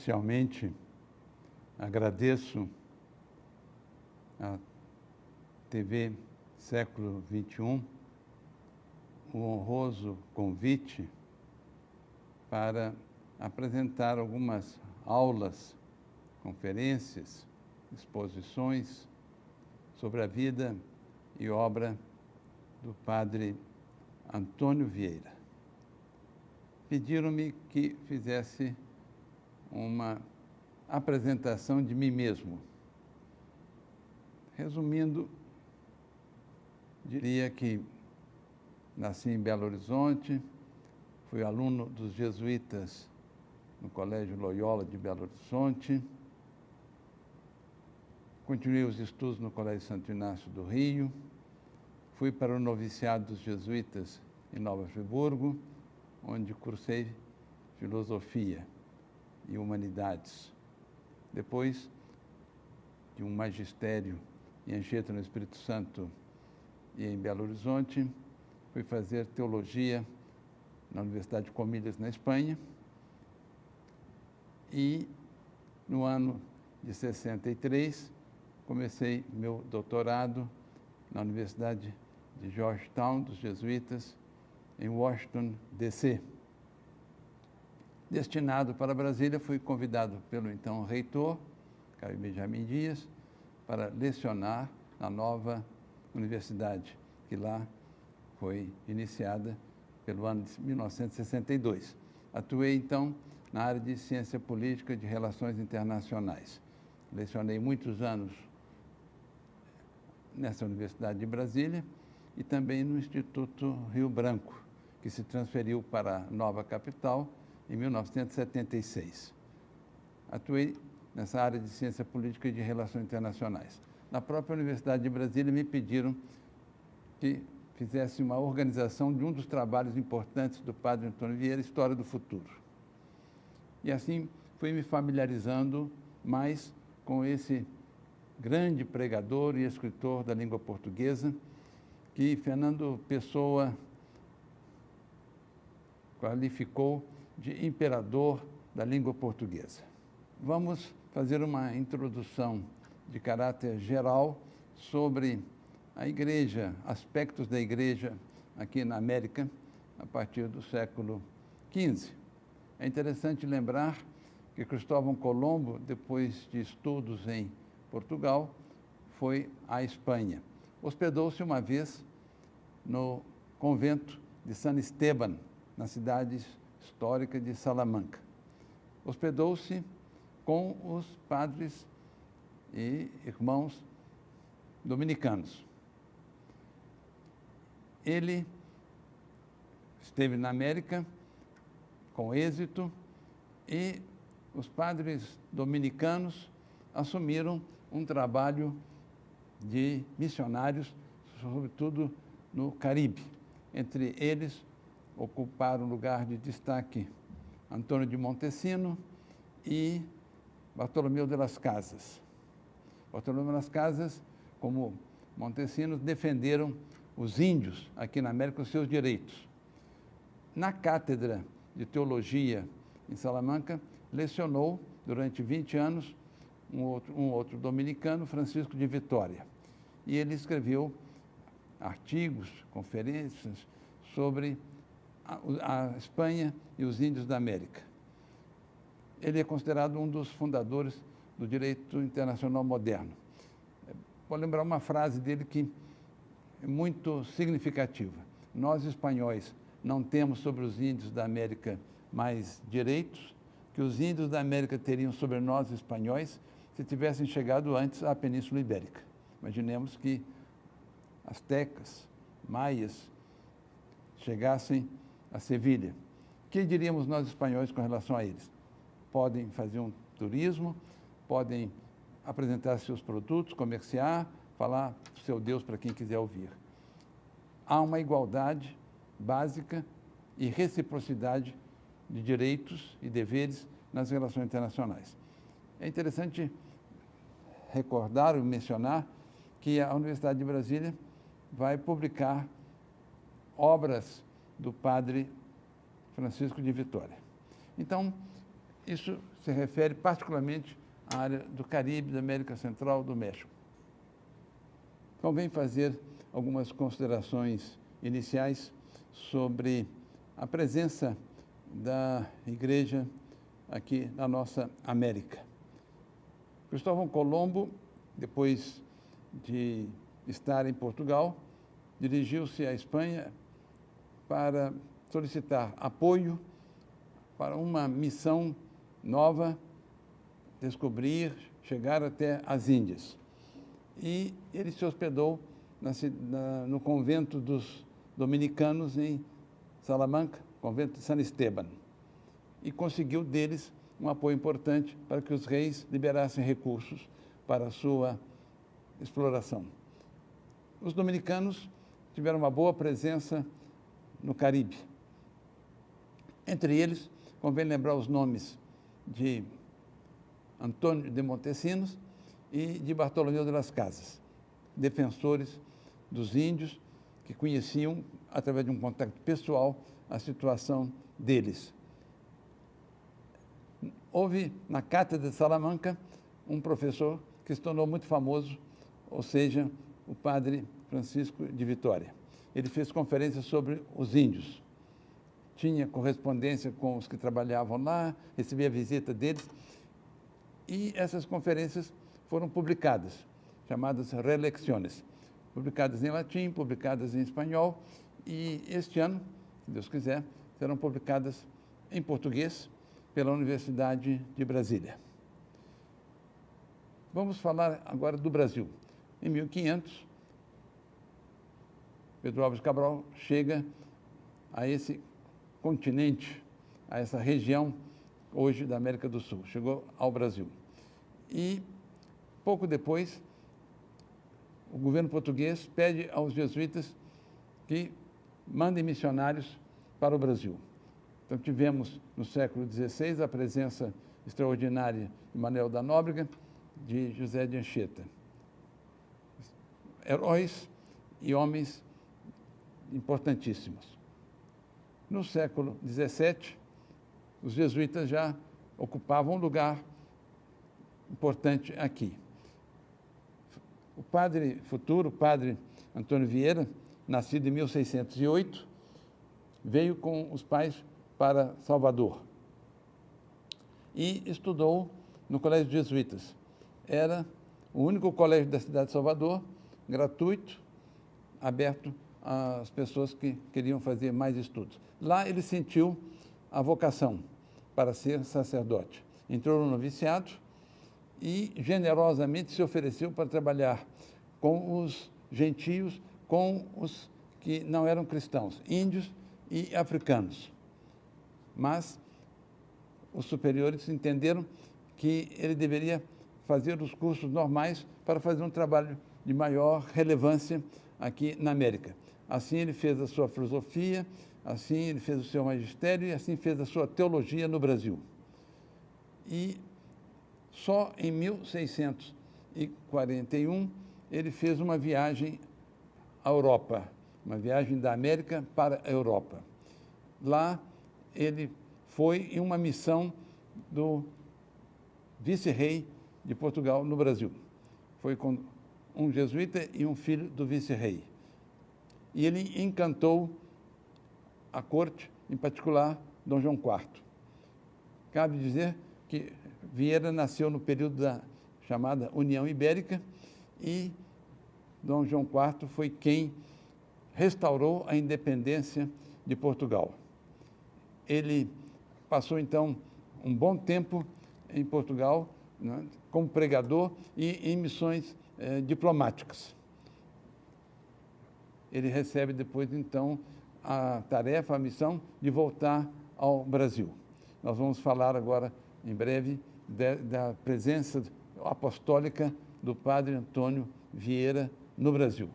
Inicialmente, agradeço à TV Século XXI o honroso convite para apresentar algumas aulas, conferências, exposições sobre a vida e obra do padre Antônio Vieira. Pediram-me que fizesse uma apresentação de mim mesmo. Resumindo, diria que nasci em Belo Horizonte, fui aluno dos jesuítas no Colégio Loyola de Belo Horizonte, continuei os estudos no Colégio Santo Inácio do Rio, fui para o noviciado dos jesuítas em Nova Friburgo, onde cursei filosofia e humanidades. Depois de um magistério em Anchieta, no Espírito Santo, e em Belo Horizonte, fui fazer teologia na Universidade de Comillas, na Espanha, e no ano de 63 comecei meu doutorado na Universidade de Georgetown, dos jesuítas, em Washington, D.C. Destinado para Brasília, fui convidado pelo então reitor, Caio Benjamin Dias, para lecionar na nova universidade, que lá foi iniciada pelo ano de 1962. Atuei, então, na área de ciência política e de relações internacionais. Lecionei muitos anos nessa Universidade de Brasília e também no Instituto Rio Branco, que se transferiu para a nova capital em 1976. Atuei nessa área de ciência política e de relações internacionais. Na própria Universidade de Brasília me pediram que fizesse uma organização de um dos trabalhos importantes do padre Antônio Vieira, História do Futuro. E assim fui me familiarizando mais com esse grande pregador e escritor da língua portuguesa, que Fernando Pessoa qualificou de imperador da língua portuguesa. Vamos fazer uma introdução de caráter geral sobre a Igreja, aspectos da Igreja aqui na América, a partir do século XV. É interessante lembrar que Cristóvão Colombo, depois de estudos em Portugal, foi à Espanha. Hospedou-se uma vez no convento de San Esteban, na cidade histórica de Salamanca. Hospedou-se com os padres e irmãos dominicanos. Ele esteve na América com êxito e os padres dominicanos assumiram um trabalho de missionários, sobretudo no Caribe. Entre eles, ocuparam lugar de destaque Antônio de Montesino e Bartolomeu de las Casas. Bartolomeu de las Casas, como Montesinos, defenderam os índios aqui na América, os seus direitos. Na cátedra de teologia em Salamanca, lecionou durante 20 anos um outro dominicano, Francisco de Vitória. E ele escreveu artigos, conferências sobre a Espanha e os índios da América. Ele é considerado um dos fundadores do direito internacional moderno. Vou lembrar uma frase dele que é muito significativa. Nós, espanhóis, não temos sobre os índios da América mais direitos que os índios da América teriam sobre nós, espanhóis, se tivessem chegado antes à Península Ibérica. Imaginemos que astecas, maias, chegassem a Sevilha. O que diríamos nós, espanhóis, com relação a eles? Podem fazer um turismo, podem apresentar seus produtos, comerciar, falar do seu Deus para quem quiser ouvir. Há uma igualdade básica e reciprocidade de direitos e deveres nas relações internacionais. É interessante recordar ou mencionar que a Universidade de Brasília vai publicar obras do padre Francisco de Vitória. Então, Isso se refere particularmente à área do Caribe, da América Central, do México. Convém fazer algumas considerações iniciais sobre a presença da Igreja aqui na nossa América. Cristóvão Colombo, depois de estar em Portugal, dirigiu-se à Espanha para solicitar apoio para uma missão nova, descobrir, chegar até as Índias. E ele se hospedou no convento dos dominicanos em Salamanca, convento de San Esteban, e conseguiu deles um apoio importante para que os reis liberassem recursos para a sua exploração. Os dominicanos tiveram uma boa presença no Caribe. Entre eles, convém lembrar os nomes de Antônio de Montesinos e de Bartolomeu de las Casas, defensores dos índios que conheciam, através de um contato pessoal, a situação deles. Houve, na Cátedra de Salamanca, um professor que se tornou muito famoso, ou seja, o padre Francisco de Vitória. Ele fez conferências sobre os índios. Tinha correspondência com os que trabalhavam lá, recebia a visita deles, e essas conferências foram publicadas, chamadas relecciones, publicadas em latim, publicadas em espanhol, e este ano, se Deus quiser, serão publicadas em português pela Universidade de Brasília. Vamos falar agora do Brasil. Em 1500, Pedro Álvares Cabral chega a esse continente, a essa região hoje da América do Sul, chegou ao Brasil. E pouco depois, o governo português pede aos jesuítas que mandem missionários para o Brasil. Então, tivemos no século XVI a presença extraordinária de Manuel da Nóbrega, de José de Anchieta. Heróis e homens importantíssimos. No século XVII, os jesuítas já ocupavam um lugar importante aqui. O futuro padre Antônio Vieira, nascido em 1608, veio com os pais para Salvador e estudou no Colégio de Jesuítas. Era o único colégio da cidade de Salvador, gratuito, aberto às pessoas que queriam fazer mais estudos. Lá ele sentiu a vocação para ser sacerdote. Entrou no noviciado e generosamente se ofereceu para trabalhar com os gentios, com os que não eram cristãos, índios e africanos. Mas os superiores entenderam que ele deveria fazer os cursos normais para fazer um trabalho de maior relevância aqui na América. Assim ele fez a sua filosofia, assim ele fez o seu magistério e assim fez a sua teologia no Brasil. E só em 1641 ele fez uma viagem à Europa, uma viagem da América para a Europa. Lá ele foi em uma missão do vice-rei de Portugal no Brasil. Foi com um jesuíta e um filho do vice-rei. E ele encantou a corte, em particular Dom João IV. Cabe dizer que Vieira nasceu no período da chamada União Ibérica e Dom João IV foi quem restaurou a independência de Portugal. Ele passou, então, um bom tempo em Portugal, né, como pregador e em missões diplomáticas. Ele recebe depois, então, a tarefa, a missão de voltar ao Brasil. Nós vamos falar agora, em breve, da presença apostólica do padre Antônio Vieira no Brasil.